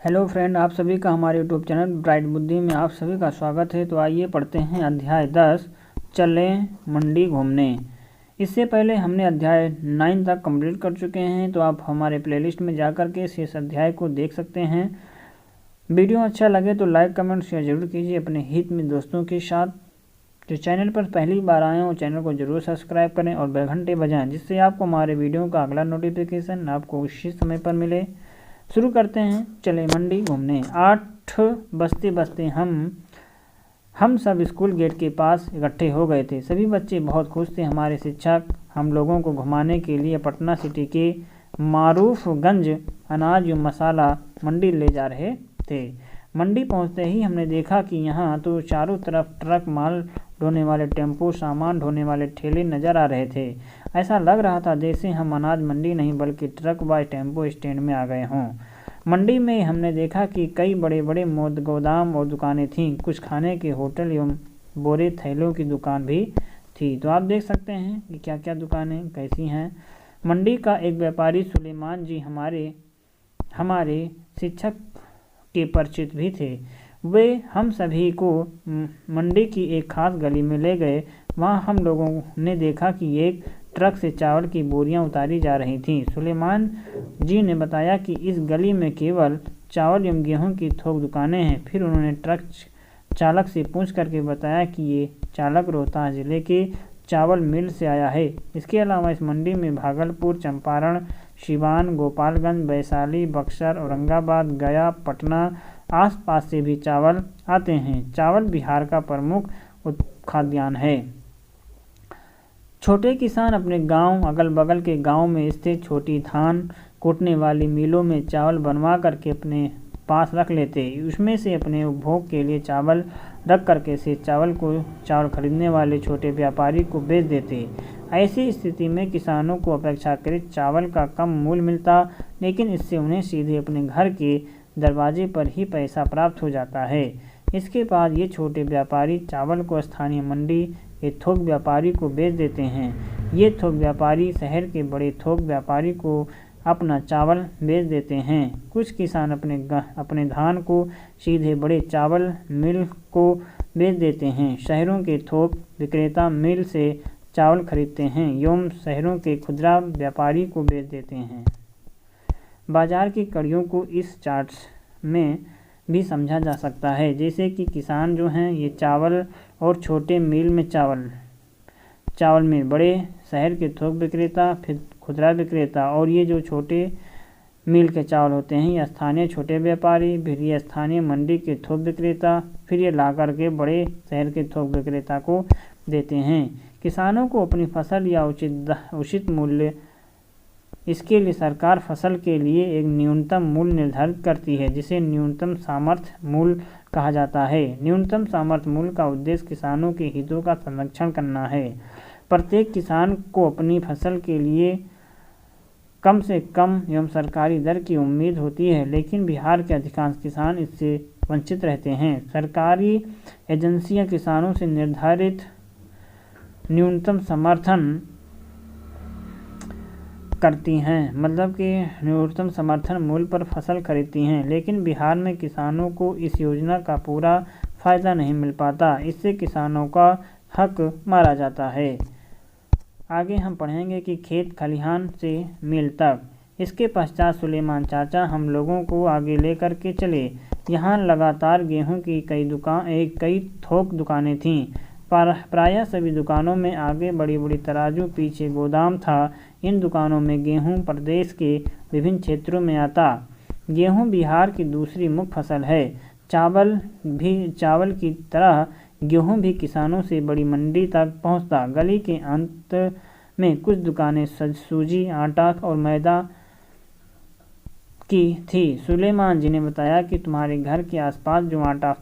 Hello friend, आप सभी का हमारे यूट्यूब चैनल ब्राइट बुद्धि में आप सभी का स्वागत है। तो आइए पढ़ते हैं अध्याय 10, चलें मंडी घूमने। इससे पहले हमने अध्याय 9 तक कंप्लीट कर चुके हैं, तो आप हमारे प्लेलिस्ट में जाकर के शेष अध्याय को देख सकते हैं। वीडियो अच्छा लगे तो लाइक कमेंट शेयर जरूर कीजिए अपने हित में दोस्तों के साथ। जो चैनल पर पहली बार आए हो चैनल को जरूर सब्सक्राइब करें और बेल घंटे बजाएं, जिससे आपको हमारे वीडियो का अगला नोटिफिकेशन आपको उसी समय पर मिले। शुरू करते हैं, चले मंडी घूमने। 8 बजते बजते हम सब स्कूल गेट के पास इकट्ठे हो गए थे। सभी बच्चे बहुत खुश थे। हमारे शिक्षक हम लोगों को घुमाने के लिए पटना सिटी के मारूफगंज अनाज एवं मसाला मंडी ले जा रहे थे। मंडी पहुंचते ही हमने देखा कि यहाँ तो चारों तरफ ट्रक, माल ढोने वाले टेम्पो, सामान ढोने वाले ठेले नजर आ रहे थे। ऐसा लग रहा था जैसे हम अनाज मंडी नहीं बल्कि ट्रक व टेम्पो स्टैंड में आ गए हों। मंडी में हमने देखा कि कई बड़े बड़े गोदाम और दुकानें थीं। कुछ खाने के होटल एवं बोरे थैलों की दुकान भी थी। तो आप देख सकते हैं कि क्या क्या दुकानें कैसी हैं। मंडी का एक व्यापारी सुलेमान जी हमारे शिक्षक के परिचित भी थे। वे हम सभी को मंडी की एक खास गली में ले गए। वहां हम लोगों ने देखा कि एक ट्रक से चावल की बोरियां उतारी जा रही थीं। सुलेमान जी ने बताया कि इस गली में केवल चावल एवं गेहूं की थोक दुकानें हैं। फिर उन्होंने ट्रक चालक से पूछ करके बताया कि ये चालक रोहतास जिले के चावल मिल से आया है। इसके अलावा इस मंडी में भागलपुर, चंपारण, सिवान, गोपालगंज, वैशाली, बक्सर, औरंगाबाद, गया, पटना आसपास से भी चावल आते हैं। चावल बिहार का प्रमुख खाद्यान्न है। छोटे किसान अपने गांव, अगल बगल के गांव में स्थित छोटी धान कूटने वाली मिलों में चावल बनवा करके अपने पास रख लेते। उसमें से अपने उपभोग के लिए चावल रख करके से चावल खरीदने वाले छोटे व्यापारी को बेच देते। ऐसी स्थिति में किसानों को अपेक्षाकृत चावल का कम मूल्य मिलता, लेकिन इससे उन्हें सीधे अपने घर के दरवाजे पर ही पैसा प्राप्त हो जाता है। इसके बाद ये छोटे व्यापारी चावल को स्थानीय मंडी के थोक व्यापारी को बेच देते हैं। ये थोक व्यापारी शहर के बड़े थोक व्यापारी को अपना चावल बेच देते हैं। कुछ किसान अपने धान को सीधे बड़े चावल मिल को बेच देते हैं। शहरों के थोक विक्रेता मिल से चावल खरीदते हैं एवं शहरों के खुदरा व्यापारी को बेच देते हैं। बाजार की कड़ियों को इस चार्ट में भी समझा जा सकता है, जैसे कि किसान जो हैं ये चावल और छोटे मिल में चावल में बड़े शहर के थोक विक्रेता, फिर खुदरा विक्रेता, और ये जो छोटे मिल के चावल होते हैं ये स्थानीय छोटे व्यापारी, फिर ये स्थानीय मंडी के थोक विक्रेता, फिर ये ला करके बड़े शहर के थोक विक्रेता को देते हैं। किसानों को अपनी फसल या उचित मूल्य, इसके लिए सरकार फसल के लिए एक न्यूनतम मूल्य निर्धारित करती है, जिसे न्यूनतम सामर्थ्य मूल्य कहा जाता है। न्यूनतम सामर्थ्य मूल्य का उद्देश्य किसानों के हितों का संरक्षण करना है। प्रत्येक किसान को अपनी फसल के लिए कम से कम एवं सरकारी दर की उम्मीद होती है, लेकिन बिहार के अधिकांश किसान इससे वंचित रहते हैं। सरकारी एजेंसियां किसानों से निर्धारित न्यूनतम समर्थन करती हैं, मतलब कि न्यूनतम समर्थन मूल्य पर फसल खरीदती हैं, लेकिन बिहार में किसानों को इस योजना का पूरा फायदा नहीं मिल पाता। इससे किसानों का हक मारा जाता है। आगे हम पढ़ेंगे कि खेत खलिहान से मिल तक। इसके पश्चात सुलेमान चाचा हम लोगों को आगे लेकर के चले। यहाँ लगातार गेहूं की कई थोक दुकानें थीं। प्रायः सभी दुकानों में आगे बड़ी बड़ी तराजू, पीछे गोदाम था। इन दुकानों में गेहूं प्रदेश के विभिन्न क्षेत्रों में आता। गेहूं बिहार की दूसरी मुख्य फसल है। चावल की तरह गेहूं भी किसानों से बड़ी मंडी तक पहुंचता। गली के अंत में कुछ दुकानें सूजी, आटा और मैदा की थी। सुलेमान जी ने बताया कि तुम्हारे घर के आसपास जो आटा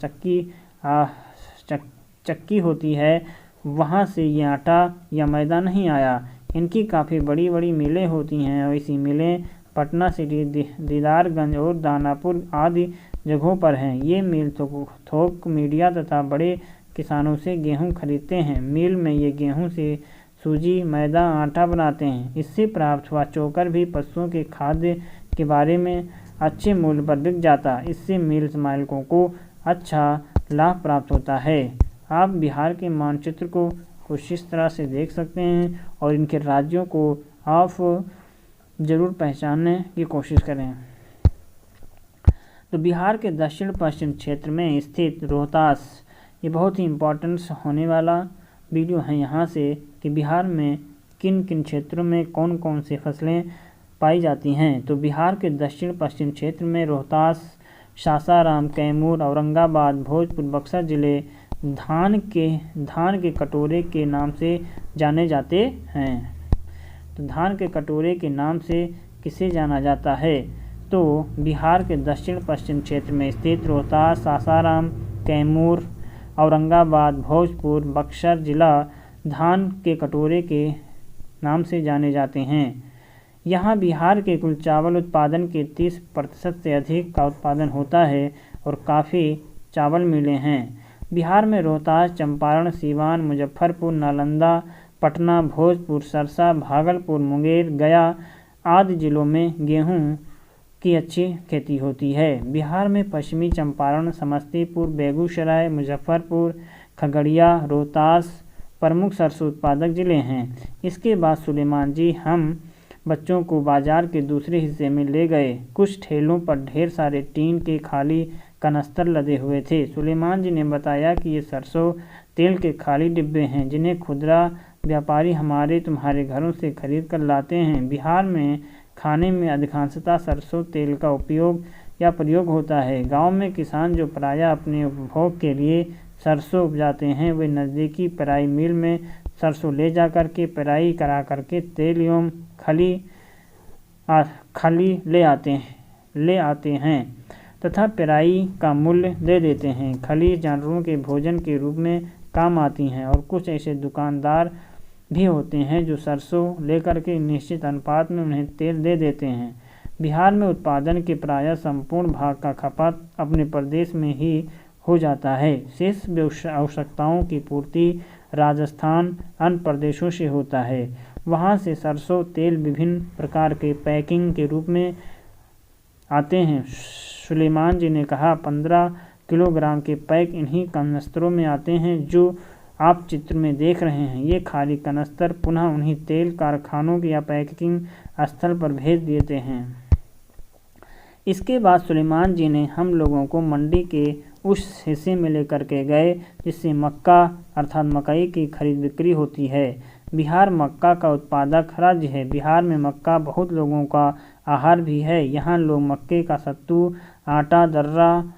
चक्की होती है वहाँ से ये आटा या मैदा नहीं आया। इनकी काफ़ी बड़ी बड़ी मिलें होती हैं और इसी मिलें पटना सिटी, दीदारगंज और दानापुर आदि जगहों पर हैं। ये मिल थोक मीडिया तथा बड़े किसानों से गेहूं खरीदते हैं। मिल में ये गेहूं से सूजी, मैदा, आटा बनाते हैं। इससे प्राप्त हुआ चोकर भी पशुओं के खाद्य के बारे में अच्छे मूल्य पर बिक जाता। इससे मिल मालिकों को अच्छा लाभ प्राप्त होता है। आप बिहार के मानचित्र को कुछ इस तरह से देख सकते हैं और इनके राज्यों को आप ज़रूर पहचानने की कोशिश करें। तो बिहार के दक्षिण पश्चिम क्षेत्र में स्थित रोहतास, ये बहुत ही इम्पोर्टेंट होने वाला वीडियो है यहाँ से कि बिहार में किन किन क्षेत्रों में कौन कौन सी फसलें पाई जाती हैं। तो बिहार के दक्षिण पश्चिम क्षेत्र में रोहतास, सासाराम, कैमूर, औरंगाबाद, भोजपुर, बक्सर जिले धान के कटोरे के नाम से जाने जाते हैं। तो धान के कटोरे के नाम से किसे जाना जाता है? तो बिहार के दक्षिण पश्चिम क्षेत्र में स्थित रोहतास, सासाराम, कैमूर, औरंगाबाद, भोजपुर, बक्सर जिला धान के कटोरे के नाम से जाने जाते हैं। यहाँ बिहार के कुल चावल उत्पादन के 30% से अधिक का उत्पादन होता है और काफ़ी चावल मिलें हैं। बिहार में रोहतास, चंपारण, सीवान, मुजफ्फरपुर, नालंदा, पटना, भोजपुर, सरसा, भागलपुर, मुंगेर, गया आदि जिलों में गेहूं की अच्छी खेती होती है। बिहार में पश्चिमी चंपारण, समस्तीपुर, बेगूसराय, मुजफ्फरपुर, खगड़िया, रोहतास प्रमुख सरसों उत्पादक जिले हैं। इसके बाद सुलेमान जी हम बच्चों को बाजार के दूसरे हिस्से में ले गए। कुछ ठेलों पर ढेर सारे टीन के खाली कनस्तर लदे हुए थे। सुलेमान जी ने बताया कि ये सरसों तेल के खाली डिब्बे हैं जिन्हें खुदरा व्यापारी हमारे तुम्हारे घरों से खरीद कर लाते हैं। बिहार में खाने में अधिकांशतः सरसों तेल का उपयोग या प्रयोग होता है। गांव में किसान जो प्रायः अपने उपभोग के लिए सरसों उपजाते हैं वे नज़दीकी पेराई मिल में सरसों ले जा कर के पेराई करा करके तेल एवं खली ले आते हैं तथा पेराई का मूल्य दे देते हैं। खली जानवरों के भोजन के रूप में काम आती हैं और कुछ ऐसे दुकानदार भी होते हैं जो सरसों लेकर के निश्चित अनुपात में उन्हें तेल दे देते हैं। बिहार में उत्पादन के प्रायः संपूर्ण भाग का खपत अपने प्रदेश में ही हो जाता है। शेष आवश्यकताओं की पूर्ति राजस्थान अन्य प्रदेशों से होता है। वहाँ से सरसों तेल विभिन्न प्रकार के पैकिंग के रूप में आते हैं। सुलेमान जी ने कहा 15 किलोग्राम के पैक इन्हीं कनस्तरों में आते हैं जो आप चित्र में देख रहे हैं। ये खाली कनस्तर पुनः उन्हीं तेल कारखानों या पैकिंग स्थल पर भेज देते हैं। इसके बाद सुलेमान जी ने हम लोगों को मंडी के उस हिस्से में लेकर के गए जिससे मक्का अर्थात मकई की खरीद बिक्री होती है। बिहार मक्का का उत्पादक राज्य है। बिहार में मक्का बहुत लोगों का आहार भी है। यहाँ लोग मक्के का सत्तू, आटा, दर्रा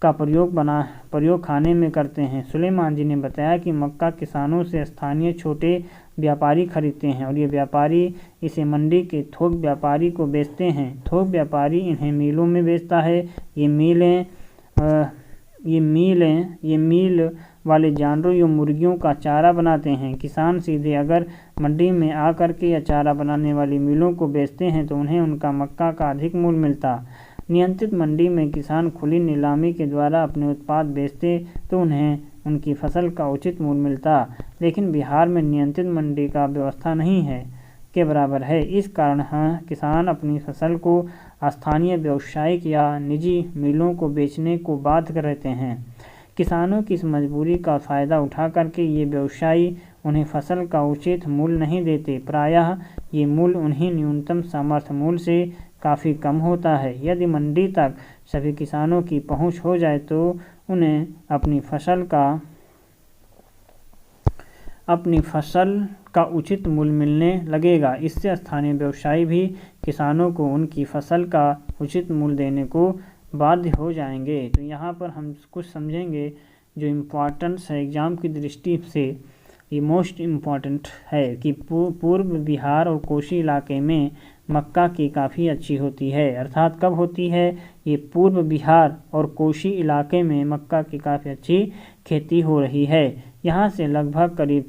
का प्रयोग खाने में करते हैं। सुलेमान जी ने बताया कि मक्का किसानों से स्थानीय छोटे व्यापारी खरीदते हैं और ये व्यापारी इसे मंडी के थोक व्यापारी को बेचते हैं। थोक व्यापारी इन्हें मिलों में बेचता है। ये मील वाले जानवरों या मुर्गियों का चारा बनाते हैं। किसान सीधे अगर मंडी में आकर के या चारा बनाने वाली मिलों को बेचते हैं तो उन्हें उनका मक्का का अधिक मूल्य मिलता। नियंत्रित मंडी में किसान खुली नीलामी के द्वारा अपने उत्पाद बेचते तो उन्हें उनकी फसल का उचित मूल्य मिलता। लेकिन बिहार में नियंत्रित मंडी का व्यवस्था नहीं है के बराबर है। इस कारण किसान अपनी फसल को स्थानीय व्यावसायिक या निजी मिलों को बेचने को बाध्य रहते हैं। किसानों की इस मजबूरी का फ़ायदा उठा करके ये व्यवसायी उन्हें फसल का उचित मूल्य नहीं देते। प्रायः ये मूल्य उन्हीं न्यूनतम समर्थन मूल्य से काफ़ी कम होता है। यदि मंडी तक सभी किसानों की पहुंच हो जाए तो उन्हें अपनी फसल का उचित मूल्य मिलने लगेगा। इससे स्थानीय व्यवसायी भी किसानों को उनकी फसल का उचित मूल्य देने को बाध्य हो जाएंगे। तो यहाँ पर हम कुछ समझेंगे जो इम्पोर्टेंस है एग्ज़ाम की दृष्टि से। ये मोस्ट इम्पॉर्टेंट है कि पूर्व बिहार और कोशी इलाके में मक्का की काफ़ी अच्छी होती है। अर्थात कब होती है? ये पूर्व बिहार और कोशी इलाके में मक्का की काफ़ी अच्छी खेती हो रही है। यहाँ से लगभग करीब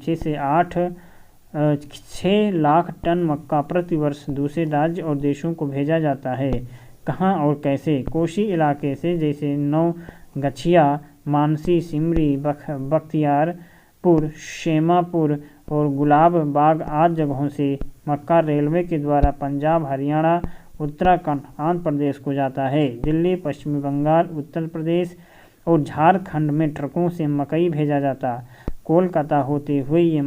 6 लाख टन मक्का प्रतिवर्ष दूसरे राज्य और देशों को भेजा जाता है। कहाँ और कैसे? कोशी इलाके से, जैसे नवगछिया, मानसी, सिमरी, बख्तियारपुर, शेमापुर और गुलाब बाग आदि जगहों से मक्का रेलवे के द्वारा पंजाब, हरियाणा, उत्तराखंड, आंध्र प्रदेश को जाता है। दिल्ली, पश्चिमी बंगाल, उत्तर प्रदेश और झारखंड में ट्रकों से मकई भेजा जाता। कोलकाता होते हुए ये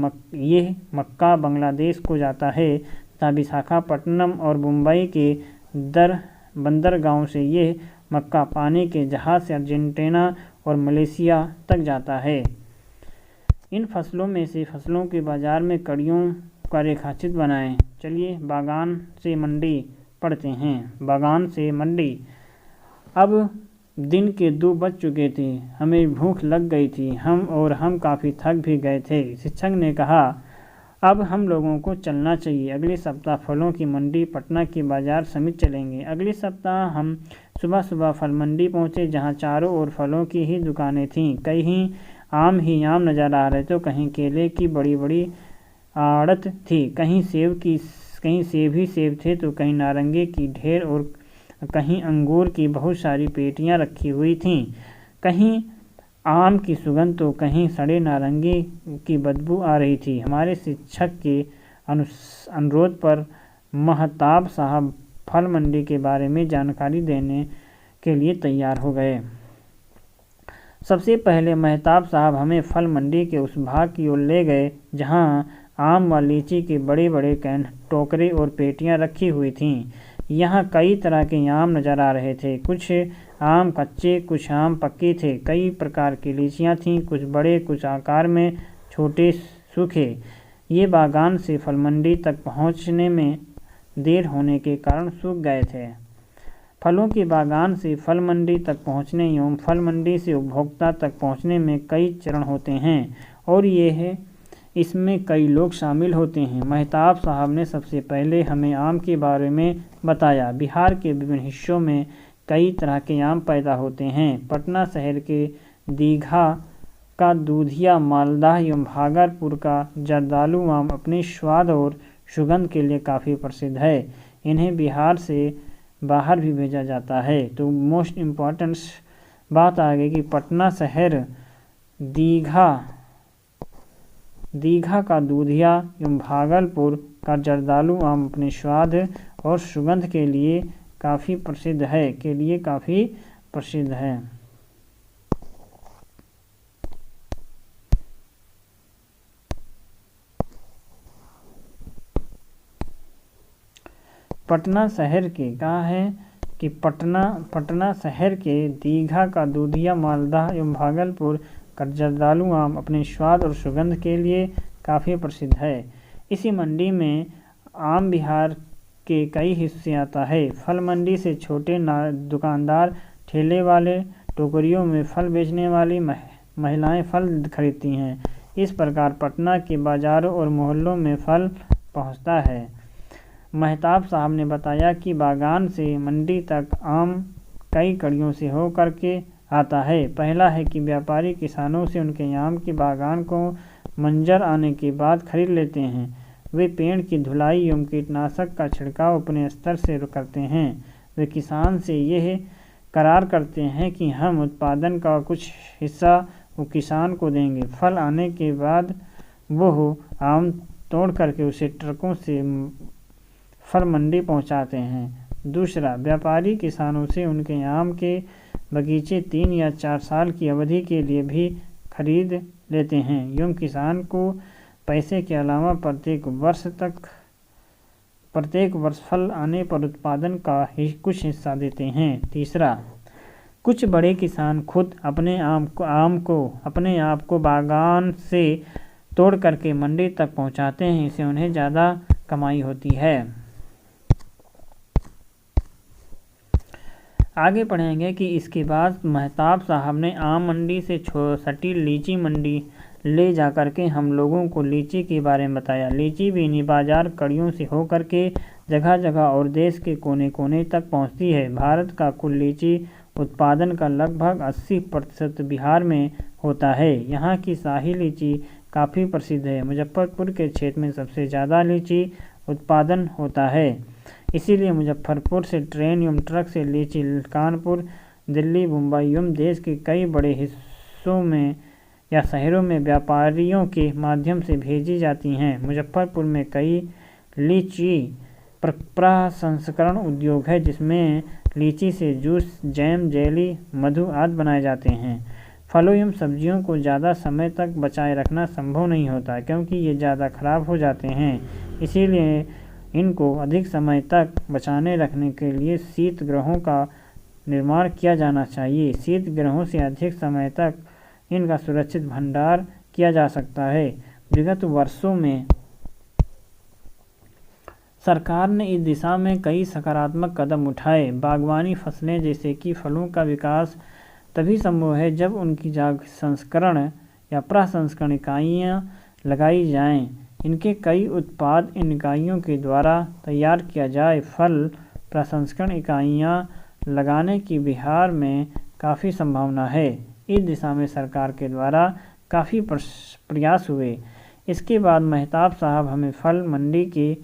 मक्का बांग्लादेश को जाता है तथा विशाखापट्टनम और मुंबई के बंदरगाहों से ये मक्का पानी के जहाज से अर्जेंटीना और मलेशिया तक जाता है। इन फसलों में से फसलों के बाजार में कड़ियों का रेखाचित्र बनाएं। चलिए बागान से मंडी पढ़ते हैं। बागान से मंडी। अब दिन के 2 बज चुके थे। हमें भूख लग गई थी। हम काफ़ी थक भी गए थे। शिक्षक ने कहा, अब हम लोगों को चलना चाहिए। अगले सप्ताह फलों की मंडी पटना के बाजार समिति चलेंगे। अगले सप्ताह हम सुबह सुबह फल मंडी पहुंचे, जहां चारों ओर फलों की ही दुकानें थीं। कहीं आम ही आम नजर आ रहे तो कहीं केले की बड़ी बड़ी आड़त थी, कहीं सेब ही सेब थे तो कहीं नारंगी की ढेर और कहीं अंगूर की बहुत सारी पेटियां रखी हुई थीं। कहीं आम की सुगंध तो कहीं सड़े नारंगी की बदबू आ रही थी। हमारे शिक्षक के अनुरोध पर महताब साहब फल मंडी के बारे में जानकारी देने के लिए तैयार हो गए। सबसे पहले महताब साहब हमें फल मंडी के उस भाग की ओर ले गए जहां आम व लीची के बड़े बड़े टोकरे और पेटियां रखी हुई थीं। यहाँ कई तरह के आम नजर आ रहे थे। कुछ आम कच्चे, कुछ आम पक्के थे। कई प्रकार की लीचियाँ थीं, कुछ बड़े, कुछ आकार में छोटे, सूखे। ये बागान से फल मंडी तक पहुँचने में देर होने के कारण सूख गए थे। फलों के बागान से फल मंडी तक पहुँचने एवं फल मंडी से उपभोक्ता तक पहुँचने में कई चरण होते हैं और इसमें कई लोग शामिल होते हैं। महताब साहब ने सबसे पहले हमें आम के बारे में बताया। बिहार के विभिन्न हिस्सों में कई तरह के आम पैदा होते हैं। पटना शहर के दीघा का दूधिया, मालदा एवं भागलपुर का जर्दालू आम अपने स्वाद और सुगंध के लिए काफ़ी प्रसिद्ध है। इन्हें बिहार से बाहर भी भेजा जाता है। तो मोस्ट इम्पॉर्टेंट बात आ गई कि पटना शहर दीघा का दूधिया एवं भागलपुर का जर्दालू आम अपने स्वाद और सुगंध के लिए काफ़ी प्रसिद्ध है। पटना शहर के कहा है कि पटना शहर के दीघा का दूधिया, मालदा एवं भागलपुर का जर्दालू आम अपने स्वाद और सुगंध के लिए काफ़ी प्रसिद्ध है। इसी मंडी में आम बिहार के कई हिस्से आता है। फल मंडी से छोटे दुकानदार, ठेले वाले, टोकरियों में फल बेचने वाली महिलाएं फल खरीदती हैं। इस प्रकार पटना के बाजारों और मोहल्लों में फल पहुंचता है। महताब साहब ने बताया कि बागान से मंडी तक आम कई कड़ियों से होकर के आता है। पहला है कि व्यापारी किसानों से उनके आम के बागान को मंजर आने के बाद खरीद लेते हैं। वे पेड़ की धुलाई एवं कीटनाशक का छिड़काव अपने स्तर से करते हैं। वे किसान से यह करार करते हैं कि हम उत्पादन का कुछ हिस्सा वो किसान को देंगे। फल आने के बाद वो आम तोड़ करके उसे ट्रकों से फल मंडी पहुंचाते हैं। दूसरा, व्यापारी किसानों से उनके आम के बगीचे 3 या 4 साल की अवधि के लिए भी खरीद लेते हैं एवं किसान को पैसे के अलावा प्रत्येक वर्ष फल आने पर उत्पादन का कुछ हिस्सा देते हैं। तीसरा, कुछ बड़े किसान खुद अपने आप को बागान से तोड़ करके मंडी तक पहुंचाते हैं। इससे उन्हें ज़्यादा कमाई होती है। आगे पढ़ेंगे कि इसके बाद महताब साहब ने आम मंडी से सटी लीची मंडी ले जाकर के हम लोगों को लीची के बारे में बताया। लीची भी इन्हीं बाजार कड़ियों से होकर के जगह जगह और देश के कोने कोने तक पहुंचती है। भारत का कुल लीची उत्पादन का लगभग 80% बिहार में होता है। यहाँ की शाही लीची काफ़ी प्रसिद्ध है। मुजफ्फरपुर के क्षेत्र में सबसे ज़्यादा लीची उत्पादन होता है। इसीलिए मुजफ्फरपुर से ट्रेन एवं ट्रक से लीची कानपुर, दिल्ली, मुंबई एवं देश के कई बड़े हिस्सों में या शहरों में व्यापारियों के माध्यम से भेजी जाती हैं। मुजफ्फरपुर में कई लीची प्रसंस्करण उद्योग है जिसमें लीची से जूस, जैम, जेली, मधु आदि बनाए जाते हैं। फलों एवं सब्जियों को ज़्यादा समय तक बचाए रखना संभव नहीं होता क्योंकि ये ज़्यादा खराब हो जाते हैं। इसीलिए इनको अधिक समय तक बचाने रखने के लिए शीत गृहों का निर्माण किया जाना चाहिए। शीत गृहों से अधिक समय तक इनका सुरक्षित भंडार किया जा सकता है। विगत वर्षों में सरकार ने इस दिशा में कई सकारात्मक कदम उठाए। बागवानी फसलें जैसे कि फलों का विकास तभी संभव है जब उनकी संस्करण या प्रसंस्करण इकाइयाँ लगाई जाएं। इनके कई उत्पाद इन इकाइयों के द्वारा तैयार किया जाए। फल प्रसंस्करण इकाइयाँ लगाने की बिहार में काफ़ी संभावना है। इस दिशा में सरकार के द्वारा काफ़ी प्रयास हुए। इसके बाद मेहताब साहब हमें फल मंडी के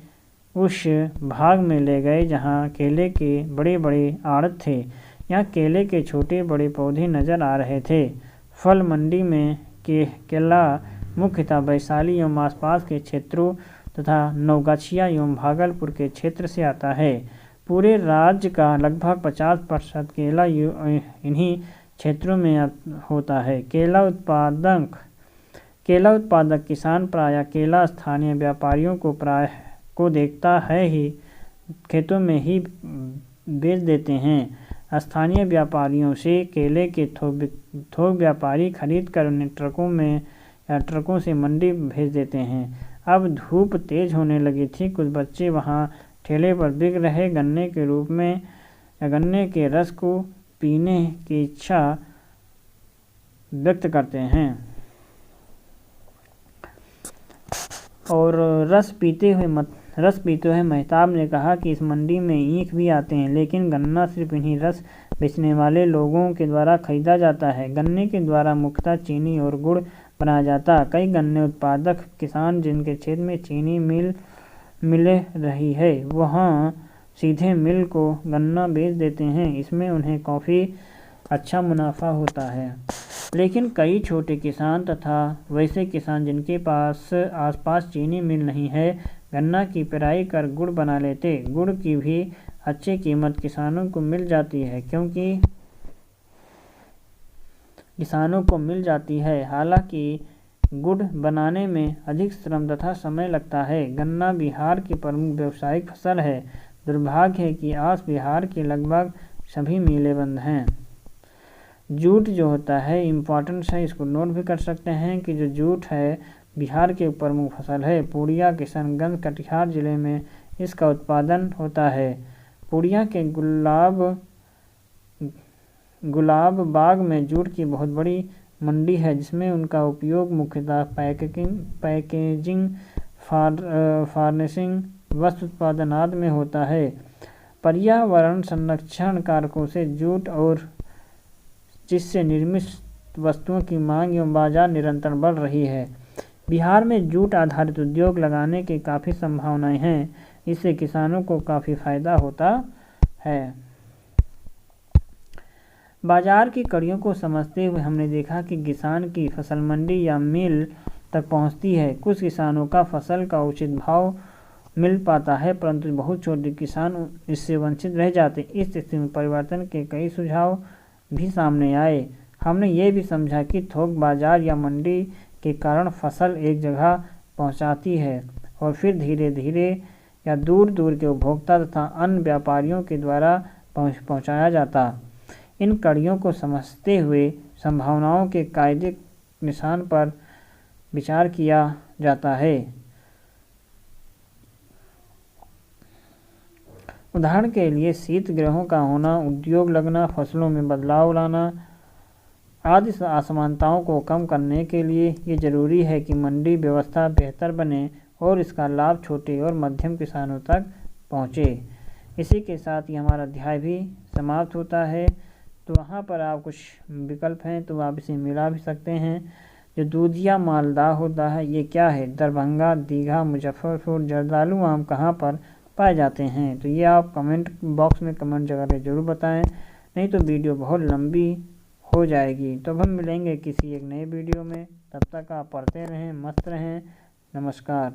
उस भाग में ले गए जहाँ केले के बड़े बड़े आड़त थे। यहाँ केले के छोटे बड़े पौधे नज़र आ रहे थे। फल मंडी में केला मुख्यतः वैशाली एवं आसपास के क्षेत्रों तथा नवगछिया एवं भागलपुर के क्षेत्र से आता है। पूरे राज्य का लगभग 50% केला इन्हीं क्षेत्रों में होता है। केला उत्पादक किसान प्रायः केला स्थानीय व्यापारियों को देखता है ही खेतों में ही बेच देते हैं। स्थानीय व्यापारियों से केले के थोक व्यापारी खरीद कर उन्हें ट्रकों से मंडी भेज देते हैं। अब धूप तेज होने लगी थी। कुछ बच्चे वहां ठेले पर बिक रहे गन्ने के रूप में गन्ने के रस को पीने की इच्छा व्यक्त करते हैं और रस पीते हुए मेहताब ने कहा कि इस मंडी में ईंख भी आते हैं, लेकिन गन्ना सिर्फ इन्हीं रस बेचने वाले लोगों के द्वारा खरीदा जाता है। गन्ने के द्वारा मुख्यतः चीनी और गुड़ बनाया जाता है। कई गन्ने उत्पादक किसान जिनके क्षेत्र में चीनी मिल रही है वहाँ सीधे मिल को गन्ना बेच देते हैं। इसमें उन्हें काफ़ी अच्छा मुनाफा होता है। लेकिन कई छोटे किसान तथा वैसे किसान जिनके पास आसपास चीनी मिल नहीं है गन्ना की पेराई कर गुड़ बना लेते। गुड़ की भी अच्छी कीमत किसानों को मिल जाती है हालांकि गुड़ बनाने में अधिक श्रम तथा समय लगता है। गन्ना बिहार की प्रमुख व्यावसायिक फसल है। दुर्भाग्य है कि आज बिहार के लगभग सभी मिलें बंद हैं। जूट जो होता है इम्पॉर्टेंस है, इसको नोट भी कर सकते हैं कि जो जूट है बिहार के प्रमुख फसल है। पूर्णिया, किशनगंज, कटिहार जिले में इसका उत्पादन होता है। पूर्णिया के गुलाब बाग में जूट की बहुत बड़ी मंडी है जिसमें उनका उपयोग मुख्यतः पैकेजिंग, फार्निशिंग, वस्त्र उत्पादन आदि में होता है। पर्यावरण संरक्षण कारकों से जूट और जिससे निर्मित वस्तुओं की मांग एवं बाजार निरंतर बढ़ रही है। बिहार में जूट आधारित उद्योग लगाने की काफ़ी संभावनाएं हैं। इससे किसानों को काफ़ी फायदा होता है। बाजार की कड़ियों को समझते हुए हमने देखा कि किसान की फसल मंडी या मिल तक पहुंचती है। कुछ किसानों का फसल का उचित भाव मिल पाता है परंतु बहुत छोटे किसान इससे वंचित रह जाते। इस स्थिति में परिवर्तन के कई सुझाव भी सामने आए। हमने ये भी समझा कि थोक बाजार या मंडी के कारण फसल एक जगह पहुंचाती है और फिर धीरे धीरे या दूर दूर के उपभोक्ता तथा अन्य व्यापारियों के द्वारा पहुंचाया जाता। इन कड़ियों को समझते हुए संभावनाओं के कायदे निशान पर विचार किया जाता है। उदाहरण के लिए शीत गृहों का होना, उद्योग लगना, फसलों में बदलाव लाना आदि असमानताओं को कम करने के लिए ये जरूरी है कि मंडी व्यवस्था बेहतर बने और इसका लाभ छोटे और मध्यम किसानों तक पहुँचे। इसी के साथ ही हमारा अध्याय भी समाप्त होता है। तो वहाँ पर आप कुछ विकल्प हैं तो आप इसे मिला भी सकते हैं। जो दूधिया मालदा होता है ये क्या है? दरभंगा, दीघा, मुजफ्फरपुर। जर्दालू आम कहाँ पर पाए जाते हैं? तो ये आप कमेंट बॉक्स में कमेंट जगह ज़रूर बताएं, नहीं तो वीडियो बहुत लंबी हो जाएगी। तो हम मिलेंगे किसी एक नए वीडियो में। तब तक आप पढ़ते रहें, मस्त रहें। नमस्कार।